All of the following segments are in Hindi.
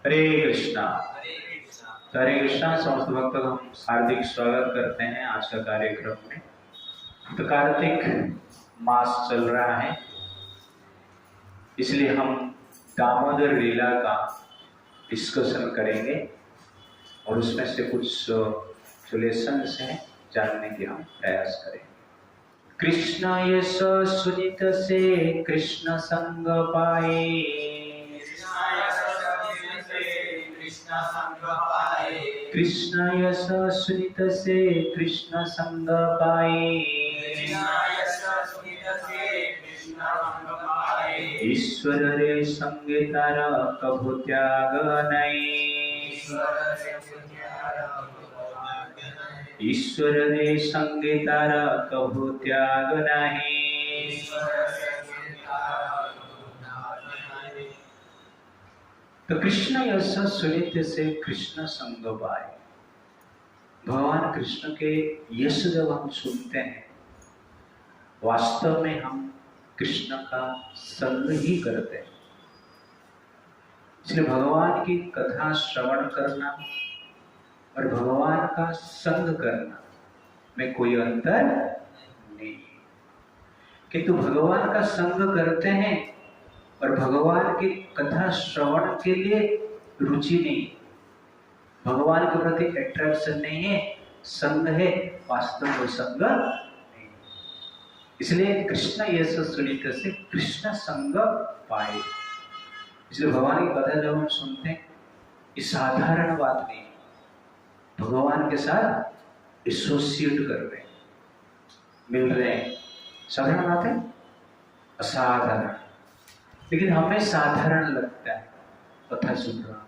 हरे कृष्णा। तो हरे कृष्णा समस्त भक्तों का हम हार्दिक स्वागत करते हैं आज का कार्यक्रम में। तो कार्तिक मास चल रहा है, इसलिए हम दामोदर लीला का डिस्कशन करेंगे और उसमें से कुछ जो लेसन्स हैं जानने की हम प्रयास करेंगे। कृष्ण यश सुनित से कृष्ण संग पाए, कृष्ण यश सुनित से कृष्ण संग पाए, ईश्वर रे संगे तारा कभु त्याग नहीं, ईश्वर रे संगे तारा कभु त्याग नहीं। तो कृष्ण यश सुनित से कृष्ण संग पाए, भगवान कृष्ण के यश जब हम सुनते हैं वास्तव में हम कृष्ण का संग ही करते हैं। इसलिए भगवान की कथा श्रवण करना और भगवान का संग करना में कोई अंतर नहीं है, किंतु भगवान का संग करते हैं और भगवान की कथा श्रवण के लिए रुचि नहीं, भगवान के प्रति अट्रैक्शन नहीं है, संग है, वास्तव में संग नहीं। इसलिए कृष्ण यश सुनित से कृष्ण संग पाए। इसलिए भगवान की कथा जब हम सुनते हैं ये साधारण बात नहीं, भगवान के साथ एसोसिएट कर रहे हैं, मिल रहे हैं। साधारण बात है, असाधारण, लेकिन हमें साधारण लगता है। कथा सुन रहा,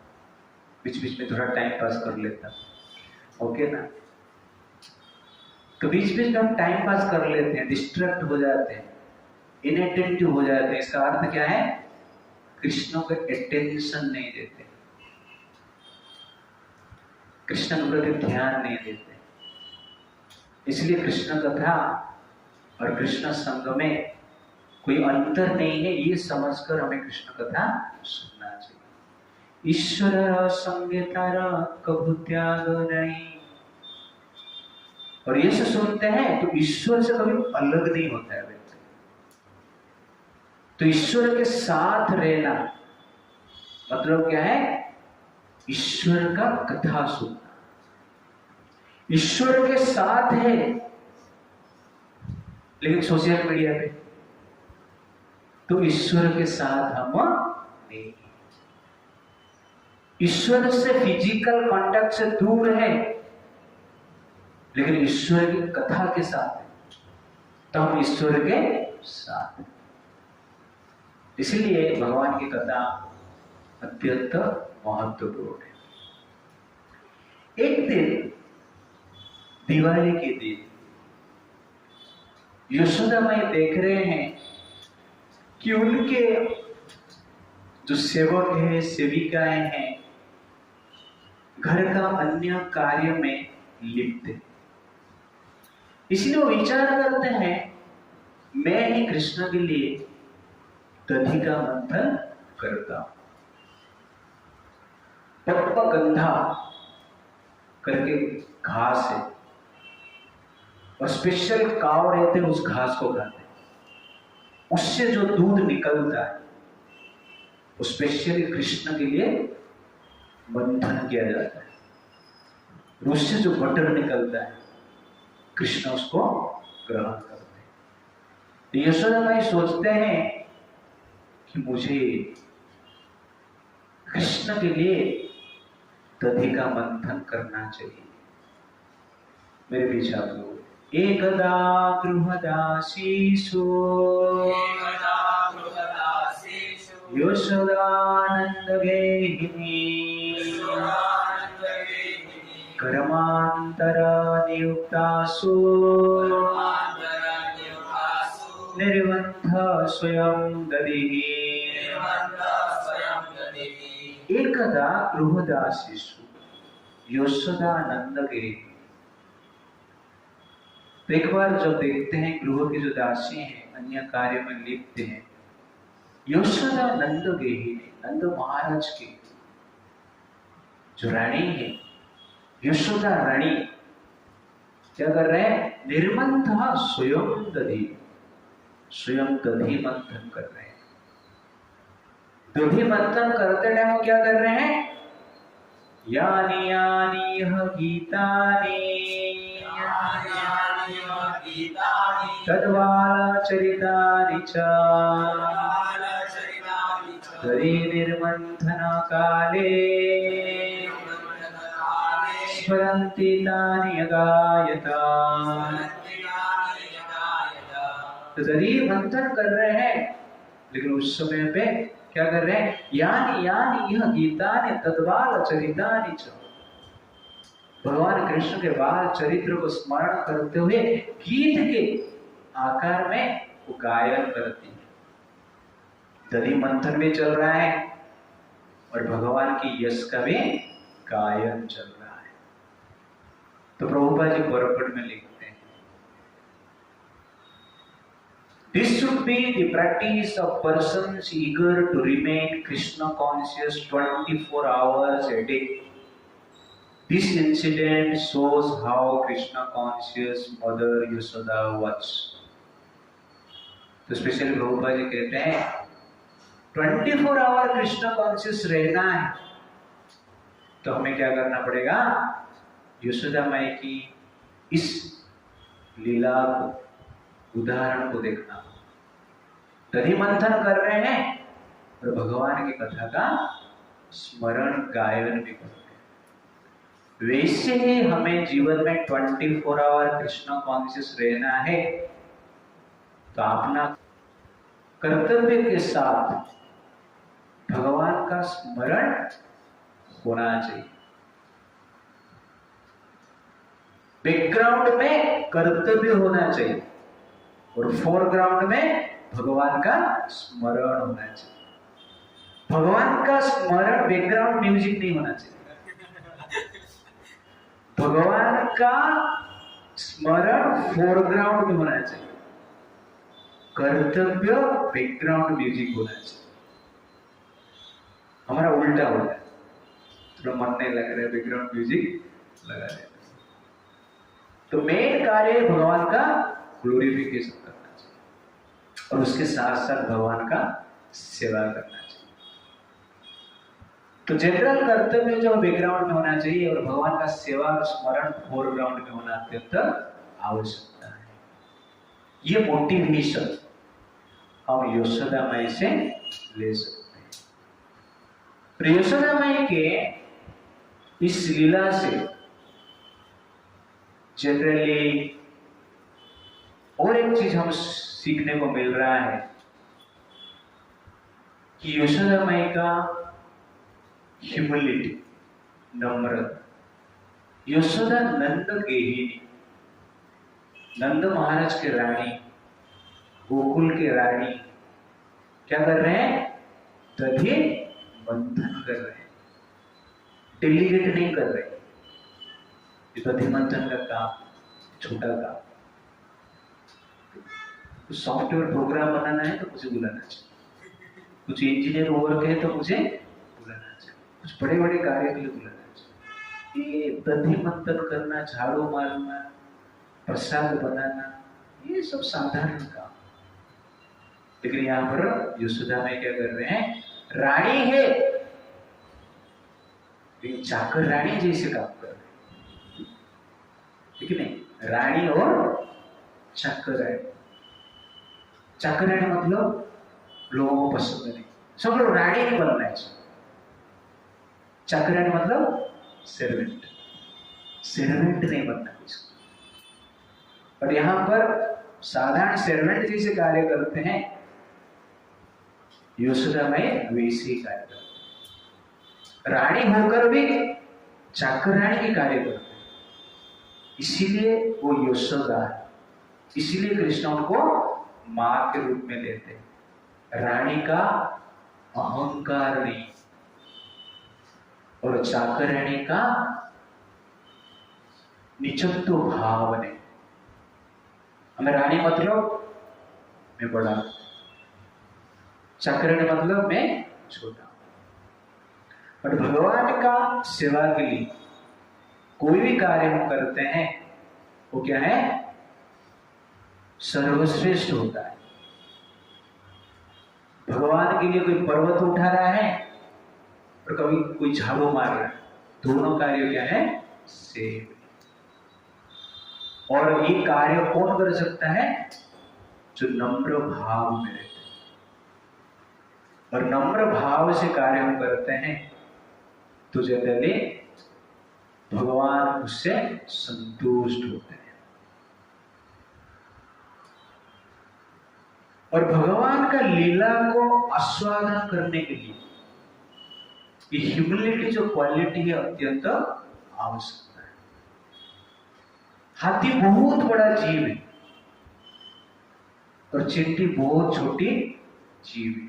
बीच बीच में थोड़ा टाइम पास कर लेता, ओके ना। तो बीच बीच में हम टाइम पास कर लेते हैं, डिस्ट्रैक्ट हो जाते हैं, इनअटेंटिव हो जाते हैं। इसका अर्थ क्या है? कृष्ण को अटेंशन नहीं देते, कृष्ण के प्रति ध्यान नहीं देते। इसलिए कृष्ण कथा और कृष्ण संग में कोई अंतर नहीं है, ये समझकर हमें कृष्ण कथा सुनना चाहिए। ईश्वर संगे तारा कभु त्याग नहीं, और ये सुनते हैं तो ईश्वर से कभी अलग नहीं होता है व्यक्ति। तो ईश्वर के साथ रहना मतलब क्या है? ईश्वर का कथा सुनना। ईश्वर के साथ है लेकिन सोशल मीडिया पे, तो ईश्वर के साथ हम नहीं। ईश्वर से फिजिकल कांटेक्ट से दूर है लेकिन ईश्वर की कथा के साथ है, तो हम ईश्वर के साथ। इसलिए भगवान की कथा अत्यंत महत्वपूर्ण है। एक दिन दिवाली के दिन यशोदा माई देख रहे हैं कि उनके जो सेवक हैं, सेविकाएं हैं, घर का अन्य कार्य में लिप्त हैं। इसलिए वो विचार करते हैं मैं ही कृष्ण के लिए दधि का मंथन करता हूं। पप्पगंधा करके घास है और स्पेशल काव रहते हैं, उस घास को खाते हैं। उससे जो दूध निकलता है वो स्पेशली कृष्ण के लिए मंथन किया जाता है। उससे जो बटर निकलता है कृष्ण उसको ग्रहण करते हैं। तो यशोदा माई सोचते हैं कि मुझे कृष्ण के लिए दधि का मंथन करना चाहिए। मेरे पीछे आप लोग एकदा गृहदासीषु यशोदानंद गेहिनी कर्मांतर नियुक्तासु निर्बंध स्वयं दधिः। एकदा गृहदासीषु यशोदानंद गेहिनी। तो एक बार जब देखते हैं गृह के जो दासी हैं अन्य कार्य में लिप्त हैं, यशोदा नंद गेहिनी, नंद महाराज के जो रानी है, यशोदा रानी क्या कर रहे हैं? निर्मंथा स्वयं दधी मंथन कर रहे हैं। दधी मंथन करते टाइम वो क्या कर रहे हैं? यानी यानी यह गीतानि तद्वाला चरितानि च दधी निर्मंथन काले स्मरन्ति तानि यगायता। तो दधी मंथन कर रहे हैं, लेकिन उस समय पे क्या कर रहे हैं? यानी यानी यह गीतानि तद्वाल चरितानि च, भगवान कृष्ण के बाल चरित्र को स्मरण करते हुए गीत के आकार में वो गायन करती है। दधी मंथन भी चल रहा है और भगवान की यश का भी गायन चल रहा है। तो प्रभुपाद जी बरपट में लिखते हैं, This should be the practice of persons eager to remain Krishna conscious 24 hours a day. This incident shows how Krishna conscious Mother Yashoda was. तो स्पेशली प्रभुपाद जी कहते हैं 24 आवर कृष्ण कॉन्शियस रहना है तो हमें क्या करना पड़ेगा? यशोदा माई की इस लीला को, उदाहरण को देखना। दधी मंथन कर रहे हैं और भगवान की कथा का स्मरण गायन भी करते हैं। वैसे ही हमें जीवन में 24 आवर कृष्ण कॉन्शियस रहना है तो अपना कर्तव्य के साथ भगवान का स्मरण होना चाहिए। बैकग्राउंड में कर्तव्य होना चाहिए और फोरग्राउंड में भगवान का स्मरण होना चाहिए। भगवान का स्मरण बैकग्राउंड म्यूजिक नहीं होना चाहिए। भगवान का स्मरण फोरग्राउंड में होना चाहिए। कर्तव्य बैकग्राउंड म्यूजिक होना चाहिए। हमारा उल्टा होता है, थोड़ा मन नहीं लग रहा है, बैकग्राउंड म्यूजिक लगा रहे। तो मेन कार्य भगवान का ग्लोरिफिकेशन करना चाहिए और उसके साथ साथ भगवान का सेवा करना चाहिए। तो जनरल कर्तव्य जो बैकग्राउंड में होना चाहिए और भगवान का सेवा और स्मरण फोरग्राउंड में होना अत्यंत आवश्यकता है। ये मोटिवेशन हम यशोदा माई से ले सकते हैं। तो यशोदा माई के इस लीला से जनरली और एक चीज हम सीखने को मिल रहा है कि यशोदा माई का ह्यूमिलिटी, नम्रता। यशोदा नंद गेहिनी, नंद महाराज के रानी, गोकुल के रानी क्या कर रहे हैं? दधी मंथन कर रहे हैं, डेलीगेट नहीं कर रहे। दधी मंथन का काम छोटा काम। कुछ सॉफ्टवेयर प्रोग्राम बनाना है तो मुझे बुलाना चाहिए, कुछ इंजीनियर वर्क है तो मुझे बुलाना चाहिए, कुछ बड़े बड़े कार्य के लिए बुलाना चाहिए। ये दधी मंथन करना, झाड़ू मारना, प्रसाद बनाना, ये सब साधारण काम। लेकिन यहाँ पर यशोदा में क्या कर रहे हैं? रानी है लेकिन चाकर रानी जैसे काम कर रहे हैं, ठीक है नहीं? रानी और चाकर रानी। चाकर रानी मतलब लोगों को पसंद नहीं, सब लोग रानी नहीं बनना है। चाकर रानी मतलब सर्वेंट, सर्वेंट नहीं बनना किसको। और यहाँ पर साधारण सर्वेंट जैसे कार्य करते हैं, यशोदा में वैसे ही कार्य करते हैं। रानी होकर भी चाकर रानी की कार्य करते हैं, इसीलिए वो यशोदा है। इसीलिए कृष्ण उनको मां के रूप में लेते हैं। रानी का अहंकार नहीं और चाकर रानी का निचत्व भाव नहीं। हमें रानी मतलब मैं बड़ा, चाकर रानी मतलब मैं छोटा। पर भगवान का सेवा के लिए कोई भी कार्य हम करते हैं वो क्या है, सर्वश्रेष्ठ होता है। भगवान के लिए कोई पर्वत उठा रहा है और कभी कोई झाड़ू मार रहा है, दोनों कार्य क्या है, सेम। और ये कार्य कौन कर सकता है, जो नम्र भाव में रहते हैं। और नम्र भाव से कार्य हम करते हैं तो जनरली भगवान उससे संतुष्ट होते हैं। और भगवान का लीला को आस्वादन करने के लिए ये ह्यूमिलिटी जो क्वालिटी है अत्यंत आवश्यक है। हाथी बहुत बड़ा जीव है और चींटी बहुत छोटी जीव है,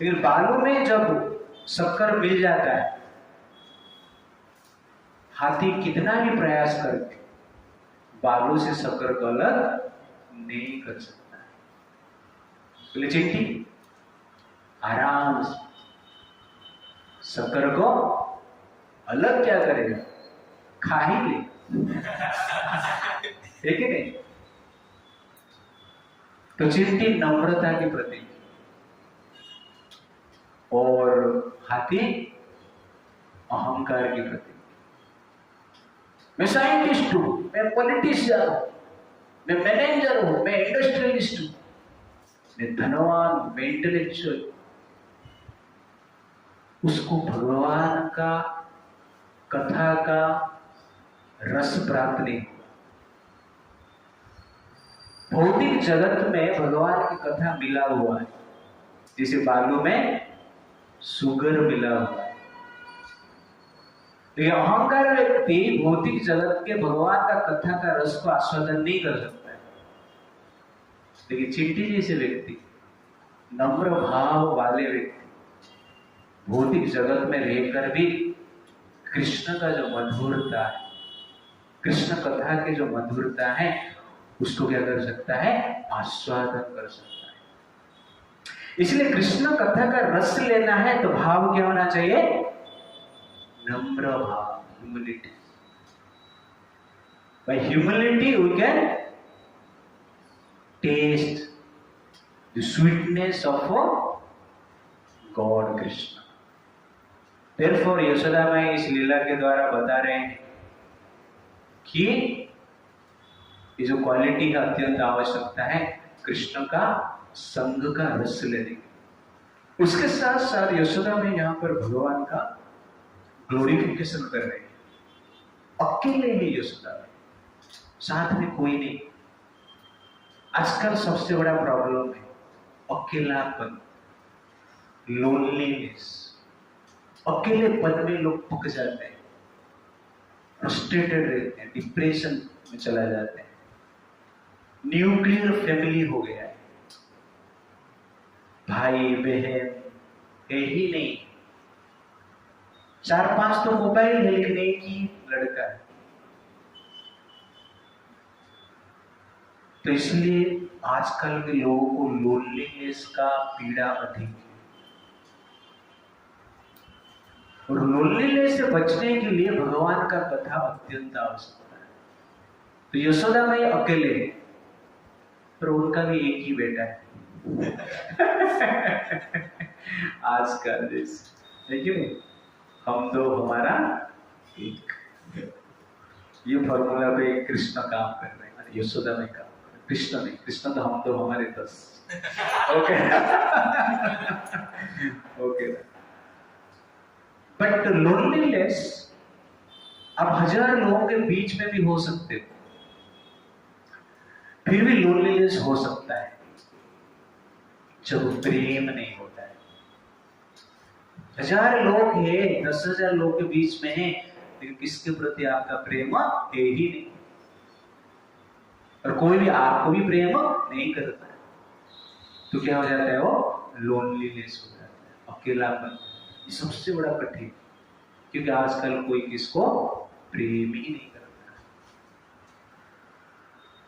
लेकिन बालों में जब शक्कर मिल जाता है, हाथी कितना भी प्रयास करके बालों से शक्कर को अलग नहीं कर सकता। बोले चींटी आराम से शक्कर को अलग क्या करेगा, खा ही ले, है कि नहीं। तो चींटी नम्रता की प्रतीक और हाथी अहंकार की प्रतीक। मैं साइंटिस्ट हूं, मैं पॉलिटिशियन हूं, मैं मैनेजर हूं, मैं इंडस्ट्रियलिस्ट हूं, मैं धनवान हूं, मैं इंटेलेक्चुअल। उसको भगवान का कथा का रस प्राप्त नहीं हुआ। भौतिक जगत में भगवान की कथा मिला हुआ है, जैसे बालू में सुगर मिला हुआ है। लेकिन अहंकार व्यक्ति भौतिक जगत के भगवान का कथा का रस को आस्वादन नहीं कर सकता है। लेकिन चींटी जैसे व्यक्ति, नम्र भाव वाले व्यक्ति, भौतिक जगत में रहकर भी कृष्ण का जो मधुरता है, कृष्ण कथा के जो मधुरता है, उसको क्या कर सकता है, आस्वादन कर सकता है। इसलिए कृष्ण कथा का रस लेना है तो भाव क्या होना चाहिए, नम्र भाव, humility. By humility we can taste the sweetness of God Krishna. Therefore, Yashoda माई इस लीला के द्वारा बता रहे हैं कि ये जो क्वालिटी का अत्यंत आवश्यकता है कृष्ण का संग का रस लेने की। उसके साथ साथ यशोदा में यहाँ पर भगवान का ग्लोरिफिकेशन कर रहे हैं। अकेले ही यशोदा में, साथ में कोई नहीं। आजकल सबसे बड़ा प्रॉब्लम है अकेलापन, लोनलीनेस। अकेले पद में लोग पक जाते हैं, फ्रस्ट्रेटेड रहते हैं, डिप्रेशन में चला जाते हैं। न्यूक्लियर फैमिली हो गया है, भाई बहन है ही नहीं, 4-5 तो मोबाइल है लेकिन एक ही लड़का है। तो इसलिए आजकल के लोगों को लोनलीनेस का पीड़ा अधिक है। और लोनलीनेस से बचने के लिए भगवान का कथा अत्यंत आवश्यकता है। तो यशोदा माई अकेले है, पर उनका भी एक ही बेटा है आजकल जैसे, है कि नहीं, हम दो हमारा एक। ये फॉर्मूला पे कृष्ण काम कर रहे हैं, यशोदा में काम कर रहे हैं। कृष्ण नहीं, कृष्ण तो हम दो हमारे 10। Okay okay. बट लोनलीनेस अब 1000 लोगों के बीच में भी हो सकते हो, फिर भी लोनलीनेस हो सकता है जब प्रेम नहीं होता है। 1000 लोग हैं, 10,000 लोग के बीच में हैं, लेकिन किसके प्रति आपका प्रेम है ही नहीं, और कोई भी आपको भी प्रेम नहीं करता है, तो क्या हो जाता है, वो लोनलीनेस हो जाता है, अकेलापन। ये सबसे बड़ा कठिन, क्योंकि आजकल कोई किसको प्रेम ही नहीं करता।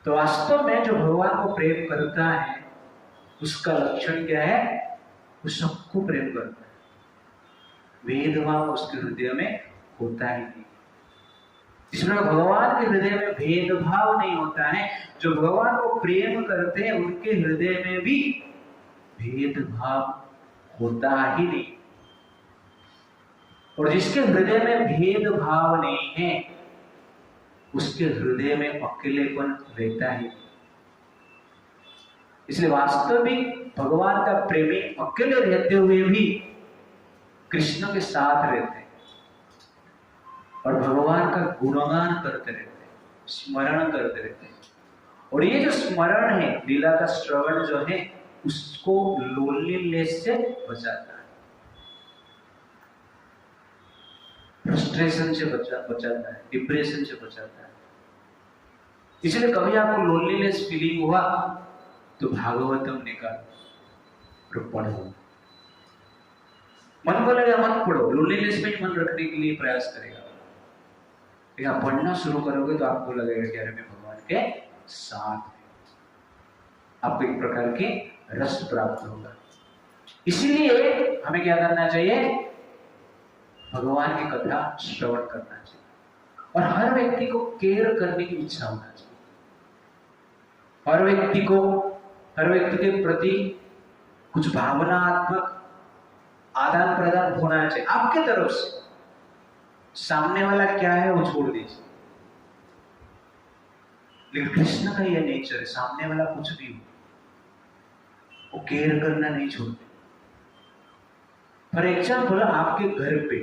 तो वास्तव में जो भगवान को प्रेम करता है उसका लक्षण क्या है, वो सबको प्रेम करता है। भेदभाव उसके हृदय में होता ही नहीं। जिसमें भगवान के हृदय में भेदभाव नहीं होता है, जो भगवान को प्रेम करते हैं उनके हृदय में भी भेदभाव होता ही नहीं। और जिसके हृदय में भेदभाव नहीं है उसके हृदय में अकेलेपन रहता ही नहीं। इसलिए वास्तविक भगवान का प्रेमी अकेले रहते हुए भी कृष्ण के साथ रहते हैं और भगवान का गुणगान करते रहते हैं, स्मरण करते रहते हैं। और ये जो स्मरण है, लीला का श्रवण जो है, उसको लोनलीनेस से बचाता है, फ्रस्ट्रेशन से बचाता है, डिप्रेशन से बचाता है। इसलिए कभी आपको लोनलीनेस फीलिंग हुआ तो भागवतम निकालो और पढ़ो। मन बोलेगा मत पढ़ो, लोनलीनेस में मन रखने के लिए प्रयास करेगा। लेकिन आप पढ़ना शुरू करोगे तो आपको लगेगा कि अरे मैं भगवान के साथ हूं। आपको एक प्रकार की रस प्राप्त होगा। इसीलिए हमें क्या करना चाहिए? भगवान की कथा श्रवण करना चाहिए और हर व्यक्ति को केयर करने की इच्छा होना चाहिए। हर व्यक्ति के प्रति कुछ भावनात्मक आदान प्रदान होना चाहिए आपके तरफ से। सामने वाला क्या है वो छोड़ दीजिए, लेकिन कृष्ण का यह नेचर है, सामने वाला कुछ भी हो वो केयर करना नहीं छोड़ते। फॉर एग्जाम्पल, आपके घर पे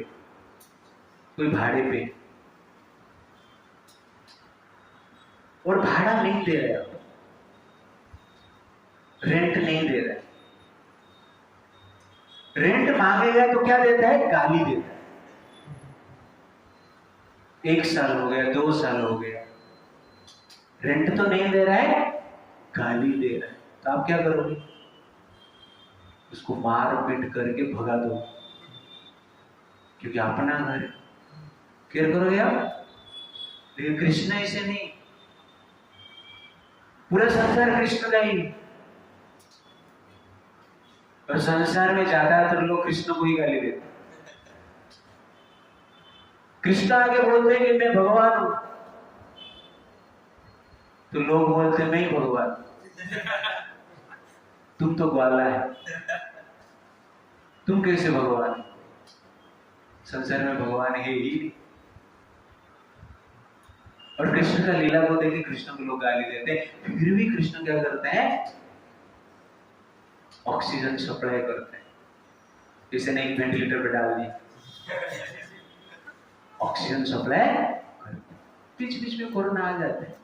कोई भाड़े पे और भाड़ा नहीं दे रहे, आप रेंट नहीं दे रहे, रेंट मांगेगा तो क्या देता है? गाली देता है। 1 साल हो गया, 2 साल हो गया, रेंट तो नहीं दे रहा है, गाली दे रहा है, तो आप क्या करोगे? उसको मार पीट करके भगा दो, क्योंकि अपना घर है, केयर करोगे आप। लेकिन कृष्ण ऐसे नहीं, पूरा संसार कृष्ण का ही, और संसार में ज्यादातर लोग कृष्ण को ही गाली देते। कृष्ण आगे बोलते हैं कि मैं भगवान हूं, तो लोग बोलते हैं नहीं भगवान, तुम तो ग्वाला है, तुम कैसे भगवान? संसार में भगवान है ही नहीं। और कृष्ण का लीला को देख के कृष्ण को लोग गाली देते हैं, फिर भी कृष्ण क्या करते हैं? ऑक्सीजन सप्लाई करते हैं। जैसे नहीं वेंटिलेटर पे डाल दिया, ऑक्सीजन सप्लाई करते, बीच बीच में कोरोना आ जाते हैं।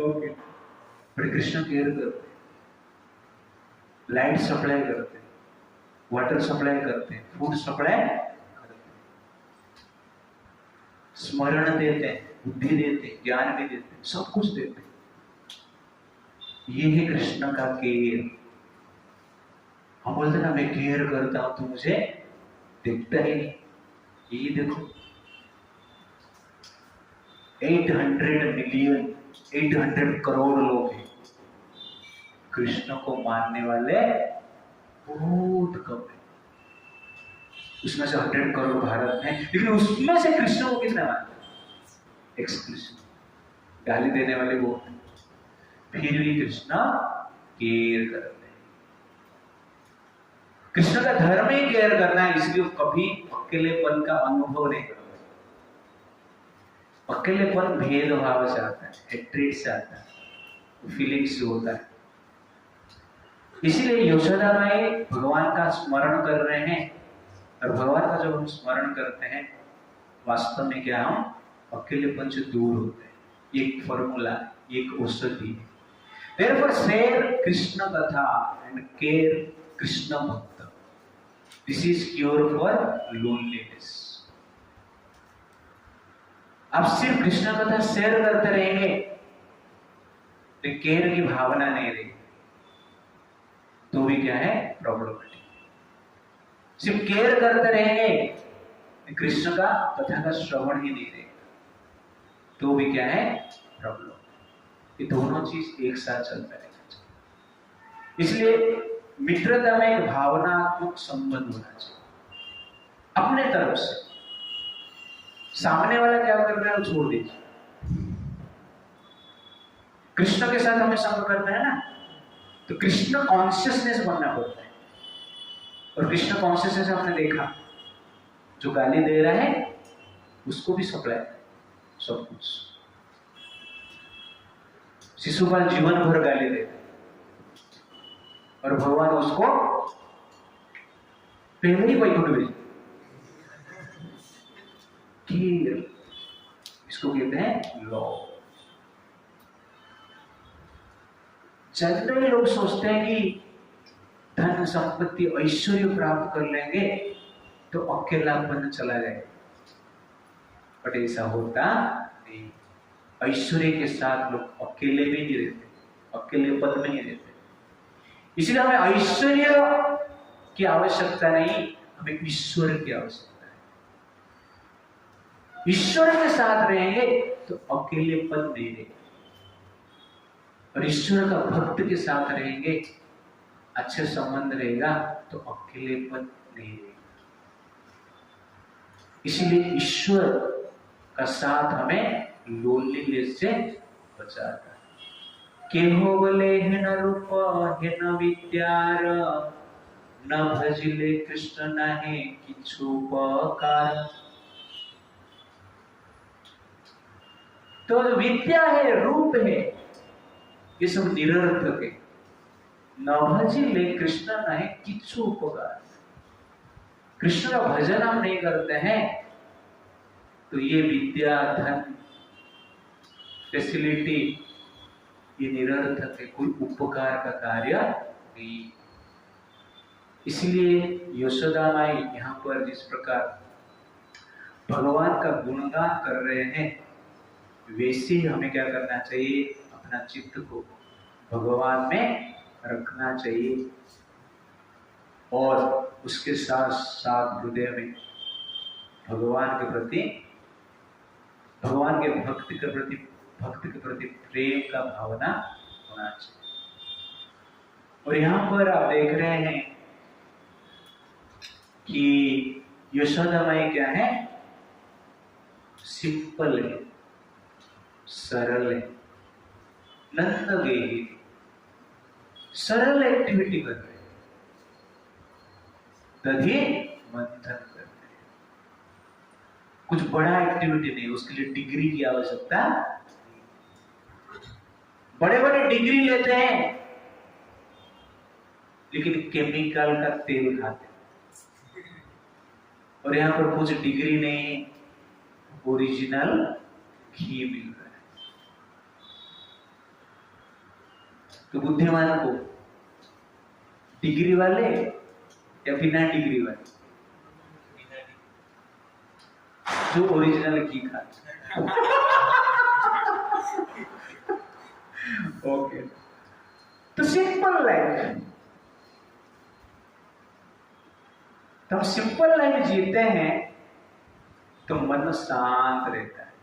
ओके, बड़े कृष्ण केयर करते, लाइट सप्लाई करते, वाटर सप्लाई करते, फूड सप्लाई करते, स्मरण देते, बुद्धि देते, ज्ञान भी देते, सब कुछ देते। ये है कृष्ण का केयर। हम बोलते ना मैं केयर करता हूं तो मुझे दिखता ही नहीं। ये देखो 800 मिलियन 800 करोड़ लोग हैं, कृष्ण को मानने वाले बहुत कम है। उसमें से 100 करोड़ भारत में, लेकिन उसमें से कृष्ण को कितना मानते? एक्सक्लूसिव, गाली देने वाले बहुत, फिर भी कृष्ण केयर करते हैं। कृष्ण का धर्म ही केयर करना है, इसलिए कभी अकेलेपन का अनुभव नहीं करते। अकेलेपन भेदभाव से आता है, हेट्रेड से आता है, फीलिंग्स से होता है। इसीलिए यशोदा माई भगवान का स्मरण कर रहे हैं, और भगवान का जब हम स्मरण करते हैं वास्तव में क्या हम अकेलेपन से दूर होते हैं। एक फॉर्मूला, एक औषधि है। Therefore, share Krishna Katha and care Krishna Bhakta. This is cure for loneliness. आप सिर्फ कृष्ण कथा शेयर करते रहेंगे तो केयर की भावना नहीं रहेगी, तो भी क्या है? प्रॉब्लमेटिक। सिर्फ केयर करते रहेंगे, कृष्ण का कथा का श्रवण ही नहीं रहेगा, तो भी क्या है? प्रॉब्लम। ये दोनों चीज एक साथ चलता रहेगा। इसलिए मित्रता में एक भावनात्मक संबंध होना चाहिए अपने तरफ से। सामने वाला क्या कर रहा है वो छोड़ दीजिए। कृष्ण के साथ हमें संग करना है ना, तो कृष्ण कॉन्शियसनेस बनना पड़ता है। और कृष्ण कॉन्शियसनेस हमने देखा, जो गाली दे रहा है उसको भी सप्लाई सब कुछ। शिशुपाल जीवन भर गाली देता है और भगवान उसको पहले ही वैकुंठ भेज। इसको कहते हैं लॉ। जनरली लोग सोचते हैं कि धन संपत्ति ऐश्वर्य प्राप्त कर लेंगे तो अकेलापन चला जाएगा, बट ऐसा होता नहीं। ऐश्वर्य के साथ लोग अकेले भी नहीं रहते, अकेले पद में नहीं रहते। इसलिए हमें ऐश्वर्य की आवश्यकता नहीं, हमें ईश्वर की आवश्यकता है। ईश्वर के साथ रहेंगे तो अकेले पद नहीं रहेगा, और ईश्वर का भक्त के साथ रहेंगे, अच्छे संबंध रहेगा तो अकेलेपन नहीं रहेगा। इसलिए ईश्वर का साथ हमें लोनलीनेस से बचाता है। केहो बोले है न रूप है न विद्यार, न भजिले कृष्ण नाहे किछु उपकार। तो विद्या है, रूप है, ये सब निरर्थक है। न भजिले कृष्ण नाहे किछु उपकार। कृष्ण का भजन हम नहीं करते हैं तो ये विद्या, धन, फैसिलिटी ये निरर्थक है, कोई उपकार का कार्य नहीं। इसलिए यशोदा माई यहाँ पर जिस प्रकार भगवान का गुणगान कर रहे हैं, वैसे ही हमें क्या करना चाहिए, अपना चित्त को भगवान में रखना चाहिए और उसके साथ साथ हृदय में भगवान के प्रति, भगवान के भक्त के प्रति प्रेम का भावना होना चाहिए। और यहाँ पर आप देख रहे हैं कि यशोदा माई क्या है, सिंपल है, सरल है, नंद गई सरल एक्टिविटी कर रहे हैं, दधि मंथन कर रहे हैं। कुछ बड़ा एक्टिविटी नहीं, उसके लिए डिग्री की आवश्यकता। बड़े बड़े डिग्री लेते हैं लेकिन केमिकल का तेल खाते हैं, और यहां पर कुछ डिग्री नहीं, ओरिजिनल घी मिल रहा है। तो बुद्धिमान को डिग्री वाले या बिना डिग्री वाले, जो ओरिजिनल घी खाते। ओके, तो सिंपल लाइफ, तो हम सिंपल लाइफ जीते हैं तो मन शांत रहता है।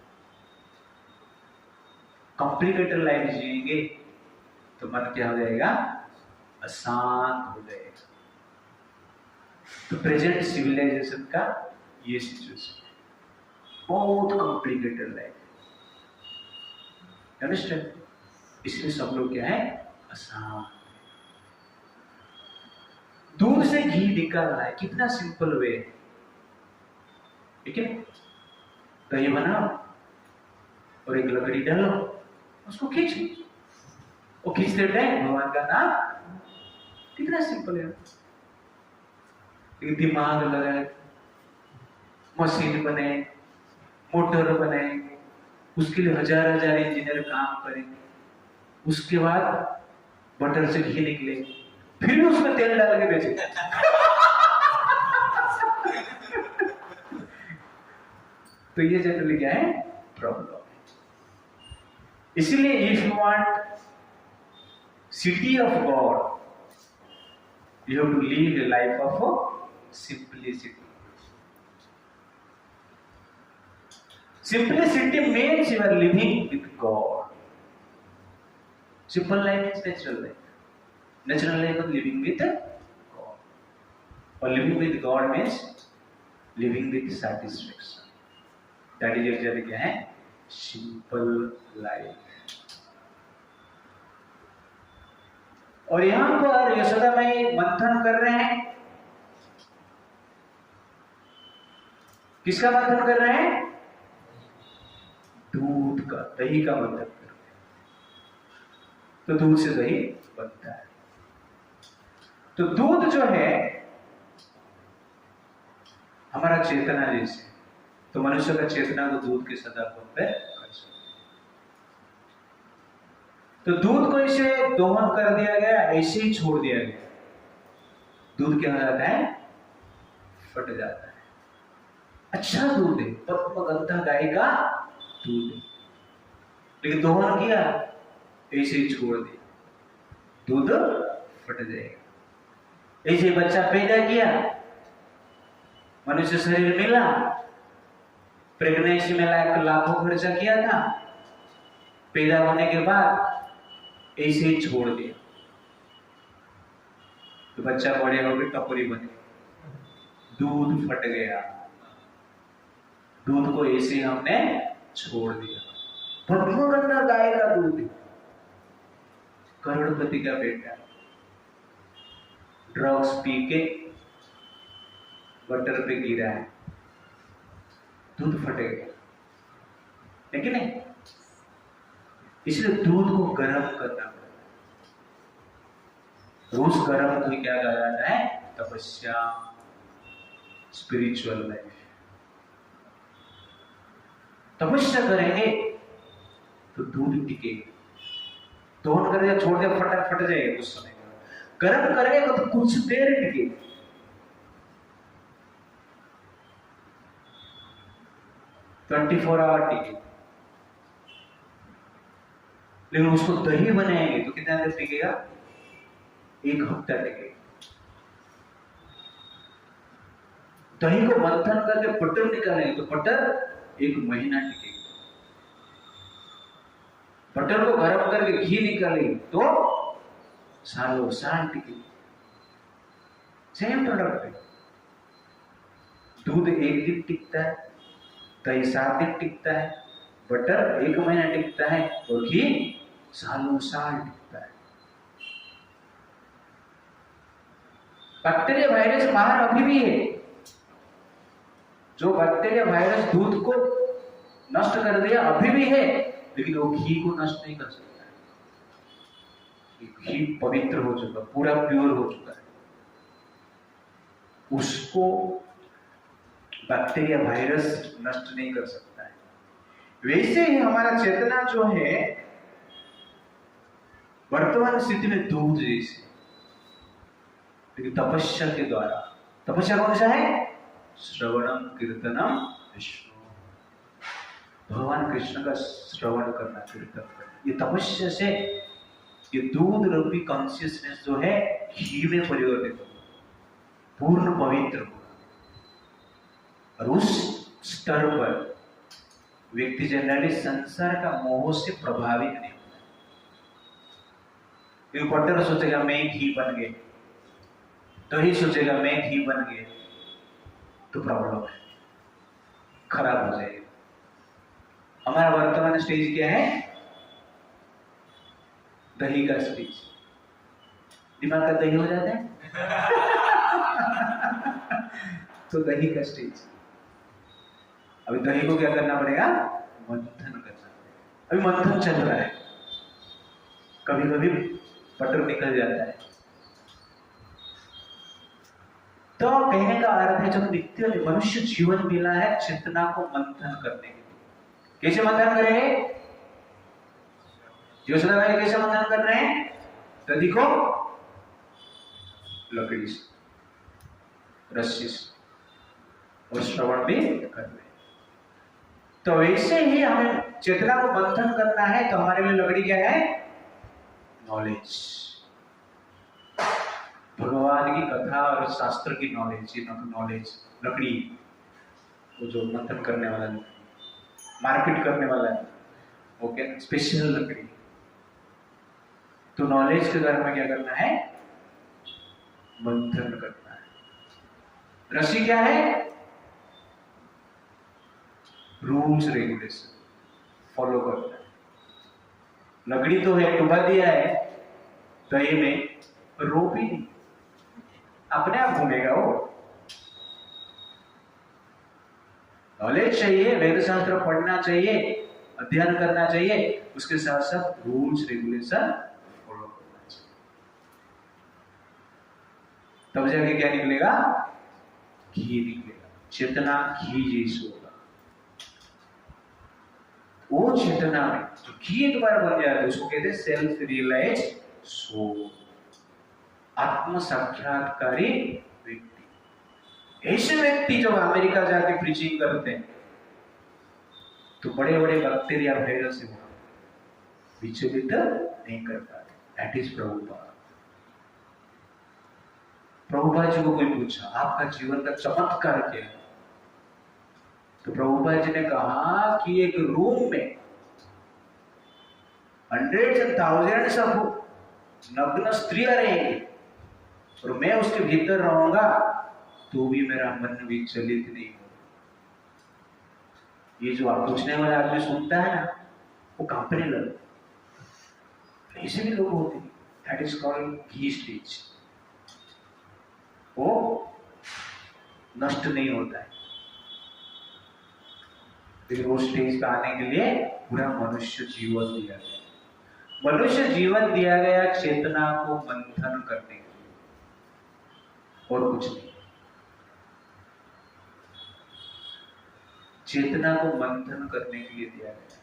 कॉम्प्लिकेटेड लाइफ जिएंगे तो मन क्या हो जाएगा, अशांत हो जाएगा। तो प्रेजेंट सिविलाइजेशन का ये सिचुएशन है, बहुत कॉम्प्लिकेटेड लाइफ, अंडरस्टैंड। इसलिए सब लोग क्या है, अशांत। दूध से घी निकालना है, कितना सिंपल वे है, ठीक है। दही बनाओ और एक लकड़ी डालो, उसको खींचो, वो खींचते टाइम भगवान का नाम, कितना सिंपल है। एक दिमाग लगाए, मशीन बने, मोटर बनाएंगे, उसके लिए हजार हजार इंजीनियर काम करेंगे, उसके बाद बटर से घी निकलेगी, फिर उसमें तेल डाल के बेचेंगे। तो ये जनरली क्या है, प्रॉब्लम। इसीलिए if you want city of God, you have to live a life of simplicity. Simplicity means you are living with God. Simple life is natural life. Natural life मतलब लिविंग विद गॉड, और living with God means living with satisfaction. That is actually क्या है? Simple life. और यहां पर यशोदा माई मंथन कर रहे हैं। किसका मंथन कर रहे हैं? दूध का, दही का मंथन कर रहे हैं। तो दूध से दही बनता है। तो दूध जो है हमारा चेतना जैसे, तो मनुष्य का चेतना को दूध के सदा कंपेयर कर सकते। तो दूध को इसे दोहन कर दिया गया, ऐसे ही छोड़ दिया गया, दूध क्या हो जाता है? फट जाता है। अच्छा दूध है, पद्मगंधा गाय का दूध है, लेकिन दोहन किया, ऐसे ही छोड़ दिया, दूध फट जाएगा। ऐसे बच्चा पैदा किया, मनुष्य शरीर मिला, प्रेगनेंसी में लाखों खर्चा किया था, पैदा होने के बाद ऐसे ही छोड़ दिया, तो बच्चा बड़े होकर टपोरी बने, दूध फट गया, दूध को ऐसे ही हमने छोड़ दिया। पद्मगंधा गाय का दूध, करोड़पति का बेटा ड्रग्स पी के बटर पे गिरा है, दूध फट गया, है कि नहीं? इसलिए दूध को गर्म करना पड़ता है। उस गर्म को क्या कहा जाता है? तपस्या, स्पिरिचुअल लाइफ। तपस्या करेंगे तो दूध टिकेगा, दोहन करेगा छोड़ दिया फट जाएगा कुछ समय के बाद, गर्म करेगा तो कुछ देर टिकेगा। 24 आवर टिकेगा। लेकिन उसको दही बनाएंगे तो कितना देर टिकेगा? 1 हफ्ता टिकेगा। दही को मंथन करके बटर निकालेंगे तो बटर 1 महीना टिकेगा। बटर को गर्म करके घी निकालेंगे तो सालों साल टिकेगा। सेम प्रोडक्ट है। दूध 1 दिन टिकता है, दही 7 दिन टिकता है, बटर 1 महीना टिकता है, और घी सालों साल टिकता है। बैक्टीरिया वायरस बाहर अभी भी है। जो बैक्टीरिया वायरस दूध को नष्ट कर दिया अभी भी है, लेकिन वो घी को नष्ट नहीं कर सकता है। घी पवित्र हो चुका, पूरा प्योर हो चुका है, उसको बैक्टीरिया वायरस नष्ट नहीं कर सकता है। वैसे ही हमारा चेतना जो है वर्तमान स्थिति में दूध जैसे, लेकिन तपस्या के द्वारा, तपस्या कौन सा है? श्रवणम कीर्तनम विष्णु, भगवान कृष्ण का श्रवण करना, कीर्तन करना। ये तपस्या से ये दूध रूपी कॉन्शियसनेस जो है घी में परिवर्तित होगा, पूर्ण पवित्र होगा, और उस स्तर पर व्यक्ति जनरली संसार का मोह से प्रभावित नहीं होता। बटर सोचेगा मैं घी बन गए, दही सोचेगा मैं घी बन गए, तो प्रॉब्लम है, खराब हो जाएगा। हमारा वर्तमान स्टेज क्या है? दही का स्टेज। दिमाग का दही हो जाता है तो दही का स्टेज। अभी दही को क्या करना पड़ेगा? मंथन करना पड़ेगा। अभी मंथन चल रहा है, कभी कभी बटर निकल जाता है। तो कहने का अर्थ है, जब नित्य मनुष्य जीवन मिला है चेतना को मंथन करने के लिए, कैसे मंथन करेंगे? यशोदा माई कैसे मंथन कर रहे हैं? दही को लकड़ी से, रस्सी से, और श्रवण भी कर रहे हैं। तो वैसे ही हमें चेतना को मंथन करना है, तो हमारे लिए लकड़ी क्या है? नॉलेज, भगवान की कथा और शास्त्र की नॉलेज। ये नॉलेज लकड़ी, वो जो मंथन करने वाला लकड़ी, मार्केट करने वाला है, ओके, स्पेशल लकड़ी। तो नॉलेज के द्वारा में क्या करना है? मंथन करना है। रस्सी क्या है? रूल्स रेगुलेशन फॉलो करना है। लकड़ी तो है, डुबा दिया है दही में, रोप ही नहीं, अपने आप घूमेगा वो। नॉलेज चाहिए, वेद शास्त्र पढ़ना चाहिए, अध्ययन करना चाहिए, उसके साथ साथ रूल्स रेगुलेशन फॉलो करना चाहिए, तब जाके क्या निकलेगा? घी निकलेगा। चेतना घी जैसी होगा। वो चेतना में जो घी एक बार बन जाए उसको कहते हैं सेल्फ रियलाइज सोल, आत्म साक्षात्कारी व्यक्ति। ऐसे व्यक्ति जब अमेरिका जाके प्रीचिंग करते हैं तो बड़े बड़े बैक्टीरिया वायरस से विचलित नहीं कर पाते। That is Prabhupada. प्रभुपाद जी को कोई पूछा आपका जीवन का चमत्कार क्या है, तो प्रभुपाद जी ने कहा कि एक रूम में हंड्रेड्स एंड थाउजेंड्स ऑफ नग्न स्त्रियां रहेंगी और मैं उसके भीतर रहूंगा तो भी मेरा मन विचलित नहीं होगा। ये जो आप पूछने वाला आदमी सुनता है ना, वो कांपने लगता। ऐसे भी लोग होते हैं। That is called ghee stage. वो नष्ट नहीं होता है, लेकिन वो स्टेज पे आने के लिए पूरा मनुष्य जीवन दिया गया। मनुष्य जीवन दिया गया चेतना को मंथन करने के लिए, और कुछ नहीं। चेतना को मंथन करने के लिए दिया गया।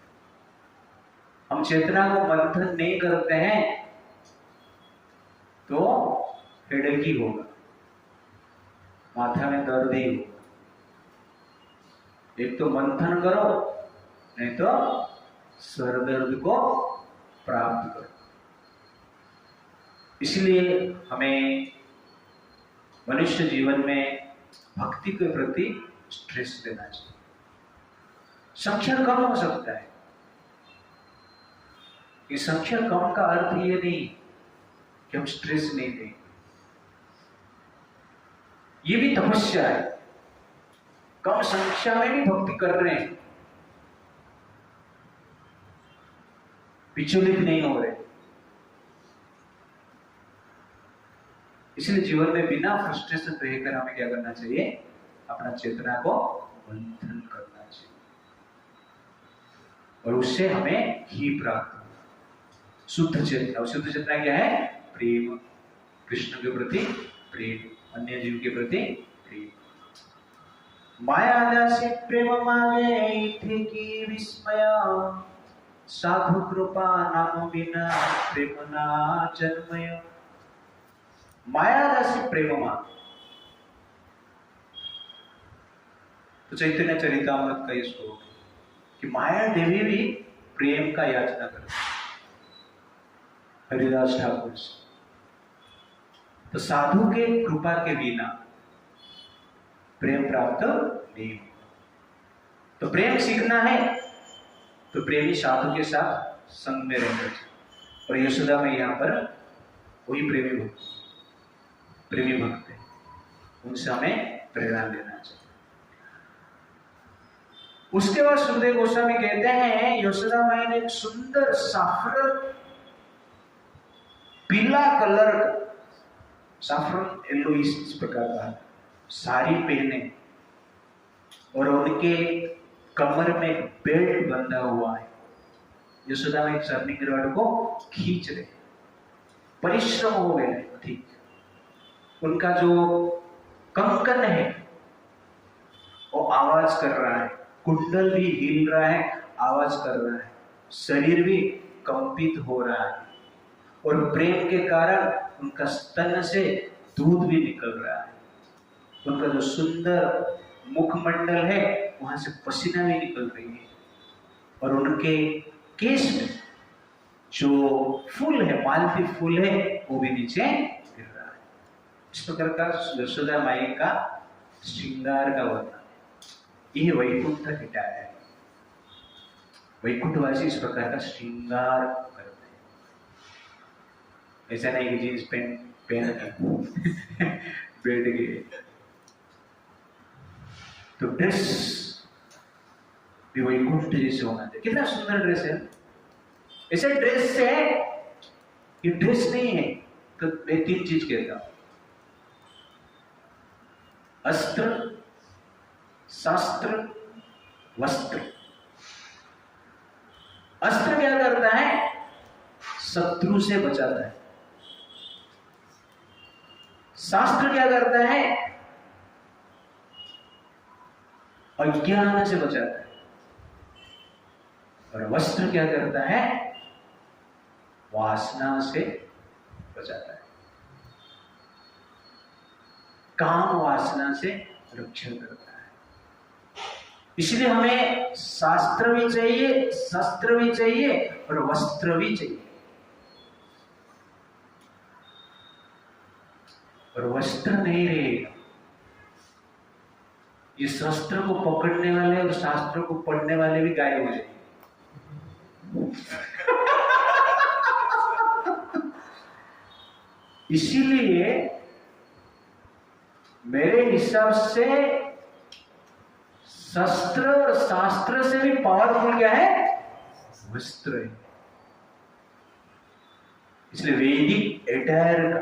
हम चेतना को मंथन नहीं करते हैं तो हेडेक ही होगा, माथा में दर्द ही होगा। एक तो मंथन करो, नहीं तो सर दर्द को प्राप्त करो। इसलिए हमें मनुष्य जीवन में भक्ति के प्रति स्ट्रेस देना चाहिए। संख्या कम हो सकता है, ये संख्या कम का अर्थ ये नहीं कि हम स्ट्रेस नहीं दें। ये भी तपस्या है। कम संख्या में भी भक्ति कर रहे हैं, विचलित नहीं हो रहे। इसलिए जीवन में बिना फ्रस्ट्रेशन रहकर हमें क्या करना चाहिए? अपना चेतना को मंथन करना चाहिए, और उससे हमें ही प्राप्त होगा शुद्ध चेतना। शुद्ध चेतना क्या है? प्रेम, कृष्ण के प्रति प्रेम, अन्य जीव के प्रति प्रेम। माया दासी प्रेम मागे थे की विस्मय, साधु कृपा नाम बिना प्रेम ना जन्मय। माया दासी प्रेम मांग, तो चैतन्य चरितामृत का ये श्लोक है कि माया देवी भी प्रेम का याचना करती। हरिदास ठाकुर से तो साधु के कृपा के बिना प्रेम प्राप्त नहीं होगा। तो प्रेम सीखना है तो प्रेमी साधु के साथ संग में रहना चाहिए। और यशोदा में यहाँ पर वही प्रेमी भक्त है, उनसे हमें प्रेरणा लेना चाहिए। उसके बाद सुखदेव गोस्वामी कहते हैं यशोदा माई ने एक सुंदर साफरन पीला कलर, साफरन येलो इस प्रकार का साड़ी पहने और उनके कमर में बेल्ट बंधा हुआ है। यशोदा माई चरनी गिरवाड़ को खींच रहे, परिश्रम हो गए ठीक। उनका जो कंकन है वो आवाज कर रहा है, कुंडल भी हिल रहा है, आवाज कर रहा है, शरीर भी कंपित हो रहा है, और प्रेम के कारण उनका स्तन से दूध भी निकल रहा है। उनका जो सुंदर मुखमंडल है वहां से पसीना भी निकल रही है, और उनके केस में जो फूल है, मालती फूल है, वो भी नीचे गिर रहा है। इस प्रकार का यशोदा माई का श्रृंगार का वर्णन, यह वैकुंठ हिटाया है। वैकुंठवासी इस प्रकार का श्रृंगार करते हैं। ऐसा नहीं कि जींस पैंट पहन के बैठ गए। तो ड्रेस भी वैकुंठ जैसे होना चाहिए। कितना सुंदर ड्रेस है, ऐसे ड्रेस से ये ड्रेस नहीं है। तो मैं 3 चीज कहता हूं, अस्त्र, शास्त्र, वस्त्र। अस्त्र क्या करता है? शत्रु से बचाता है। शास्त्र क्या करता है? अज्ञान से बचाता है। और वस्त्र क्या करता है? वासना से बचाता है, काम वासना से रक्षा करता है। इसलिए हमें शास्त्र भी चाहिए, शस्त्र भी चाहिए और वस्त्र भी चाहिए। और वस्त्र नहीं रहेगा, ये शस्त्र को पकड़ने वाले और शास्त्र को पढ़ने वाले भी गायब हो जाएंगे। इसीलिए मेरे हिसाब से शस्त्र और शास्त्र से भी पावरफुल क्या है? वस्त्र है। इसलिए वैदिक एटायर का,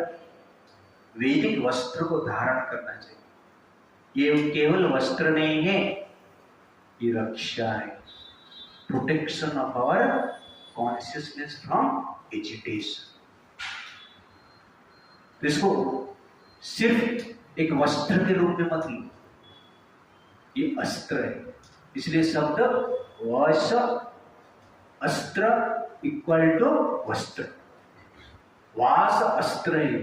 वैदिक वस्त्र को धारण करना चाहिए। ये केवल वस्त्र नहीं है, ये रक्षा है, protection of our consciousness from agitation. तो इसको सिर्फ एक वस्त्र के रूप में मत लो, ये अस्त्र है। इसलिए शब्द वश अस्त्र इक्वल टू वस्त्र। वास अस्त्र है,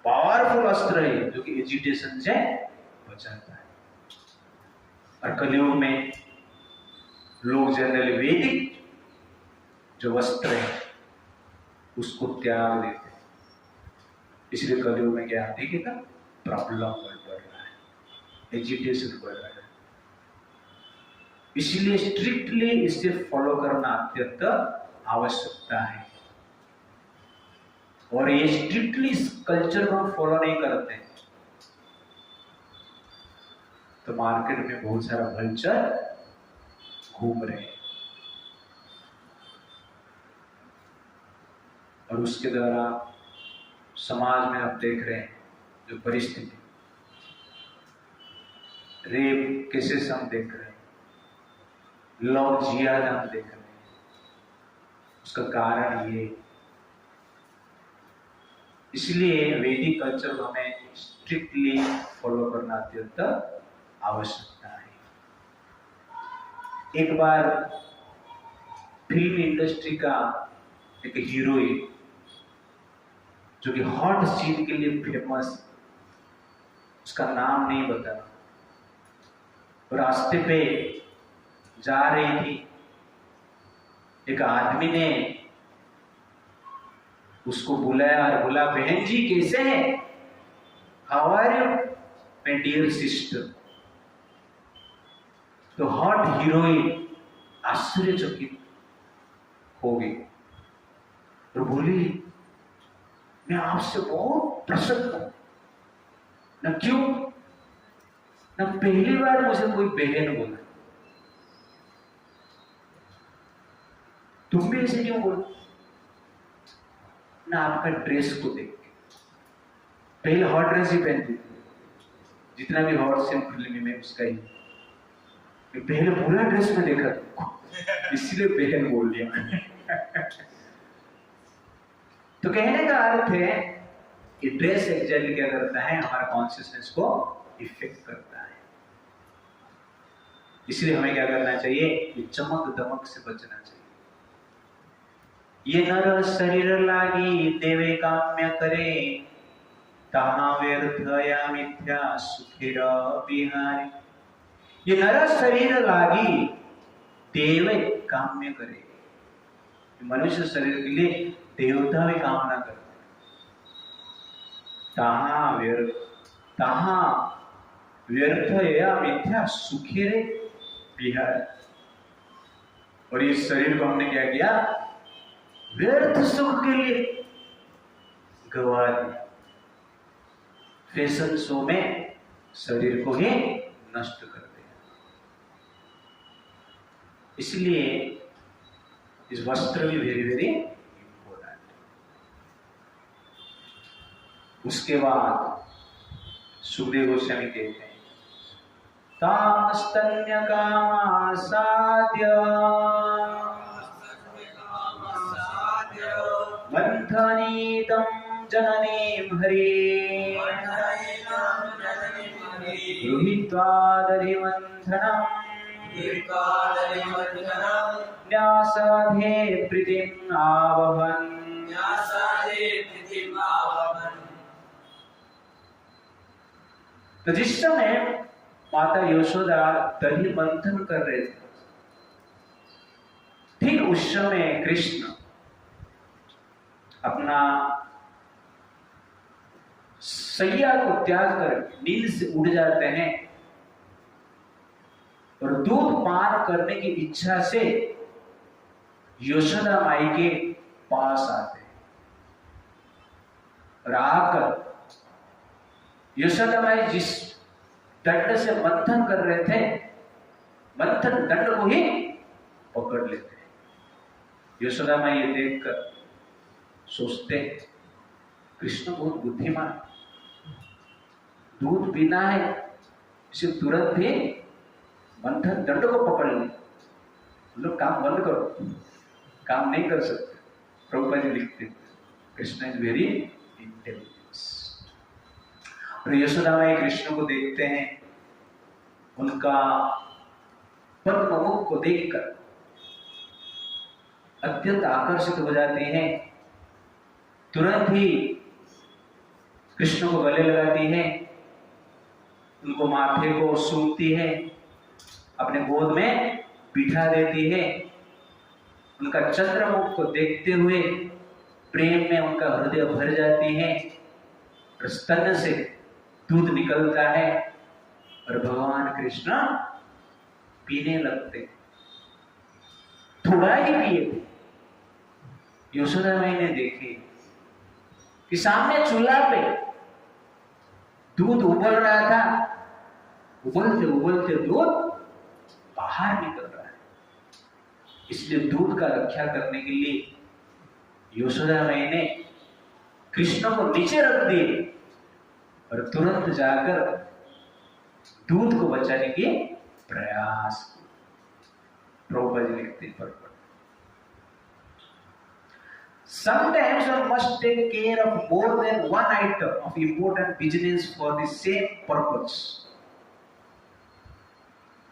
पावरफुल अस्त्र है जो कि एजिटेशन से बचाता है। और कलयुग में लोग जनरली वैदिक जो वस्त्र है उसको त्याग देते हैं। इसलिए कलयुग में क्या आती है? प्रॉब्लम बढ़ रहा है, एजिटेशन बढ़ रहा है। इसलिए स्ट्रिक्टली इसे फॉलो करना अत्यंत आवश्यकता है। और ये स्ट्रिक्टली इस कल्चर को हम फॉलो नहीं करते तो मार्केट में बहुत सारा वल्चर घूम रहे हैं और उसके द्वारा समाज में आप देख रहे हैं जो परिस्थिति, रेप केसेस हम देख रहे हैं, लव जिहाद हम देख रहे हैं। उसका कारण ये, इसलिए वैदिक कल्चर को हमें स्ट्रिक्टली फॉलो करना अत्यंत आवश्यकता है। एक बार फिल्म इंडस्ट्री का एक हीरोइन जो कि हॉट सीन के लिए फेमस, उसका नाम नहीं बता, रास्ते पे जा रही थी, एक आदमी ने उसको बुलाया और बोला, बहन जी कैसे हैं, how are you my dear sister. तो हॉट हीरोइन आश्चर्यचकित हो गई और बोली, मैं आपसे बहुत प्रसन्न हूं, न क्यों, न पहली बार मुझे कोई बहन बोला, तुम भी ऐसे क्यों बोलो, ना आपका ड्रेस को देख के। पहले हॉट ड्रेस ही पहनती थी, जितना भी हॉट सीन फिल्म में उसका ही, पहले पूरा ड्रेस में देखा था इसलिए बहन बोल दिया। तो कहने का अर्थ है कि ड्रेस एग्जैक्टली क्या करता है, हमारा कॉन्शियसनेस को इफेक्ट करता है। इसलिए हमें क्या करना चाहिए, ये चमक दमक से बचना चाहिए। ये नर शरीर लागी देवे काम्य करे, ताहा व्यर्थ या मिथ्या सुखिर बिहारी। ये नर शरीर लागी देव काम्य करे, मनुष्य शरीर के लिए देवता भी कामना करते हैं। ताहा व्यर्थ या मिथ्या सुखिरे बिहार। और इस शरीर को हमने क्या किया, व्यर्थ सुख के लिए गवा दिया। फैशन शो में शरीर को ही नष्ट कर दिया। इसलिए इस वस्त्र भी वेरी वेरी इंपॉर्टेंट। उसके बाद सुखदेव गोस्वामी कहते हैं तास्तन्य कामासाद्य मंथनीतं जननीं हरे गृहीत्वा दधिमन्थनं न्यासाधे प्रीतिम् आवहन्। तो जिस समय माता यशोदा दही मंथन कर रहे थे, ठीक उस समय कृष्ण अपना सैया को त्याग कर नींद से उठ जाते हैं और दूध पान करने की इच्छा से यशोदा माई के पास आते हैं और आकर यशोदा माई जिस दंड से मंथन कर रहे थे, मंथन दंड को ही पकड़ लेते हैं। यशोदा माई ये देखकर सोचते हैं कृष्ण बहुत बुद्धिमान, दूध पीना है इसे तुरंत ही मंथन दंड को पकड़ ले, लोग काम बंद करो, काम नहीं कर सकते। प्रभुपाद जी लिखते कृष्ण इज वेरी इंटेलिजेंस। और यशोदा माई कृष्ण को देखते हैं, उनका पद्म मुख को देखकर अत्यंत आकर्षित हो जाते हैं। तुरंत ही कृष्ण को गले लगाती है, उनको माथे को सूंघती है, अपने गोद में बिठा देती है। उनका चंद्रमुख को देखते हुए प्रेम में उनका हृदय भर जाती है और स्तन से दूध निकलता है और भगवान कृष्ण पीने लगते। थोड़ा ही पिए थे। यशोदा माई ने देखे कि सामने चूल्हा पे दूध उबल रहा था, उबलते उबलते दूध बाहर निकल रहा है। इसलिए दूध का रक्षा करने के लिए यशोदा माई ने कृष्ण को नीचे रख दिए और तुरंत जाकर दूध को बचाने के प्रयास किए। प्रभुपाद जी लिखते हैं पर sometimes one must take care of more than one item of important business for the same purpose.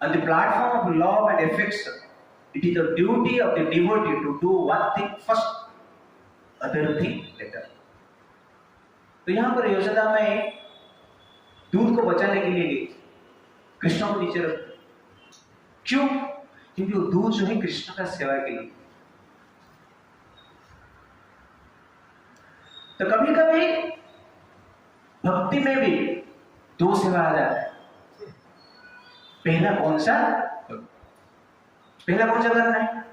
On the platform of love and affection, it is the duty of the devotee to do one thing first, other thing later. तो यहाँ पर यशोदा में दूध को बचाने के लिए कृष्ण को नीचे रखते। क्यों? क्योंकि वो दूध जो है कृष्ण का सेवा के लिए। तो कभी कभी भक्ति में भी दो सेवा आ जाता है। पहला कौन सा करना है?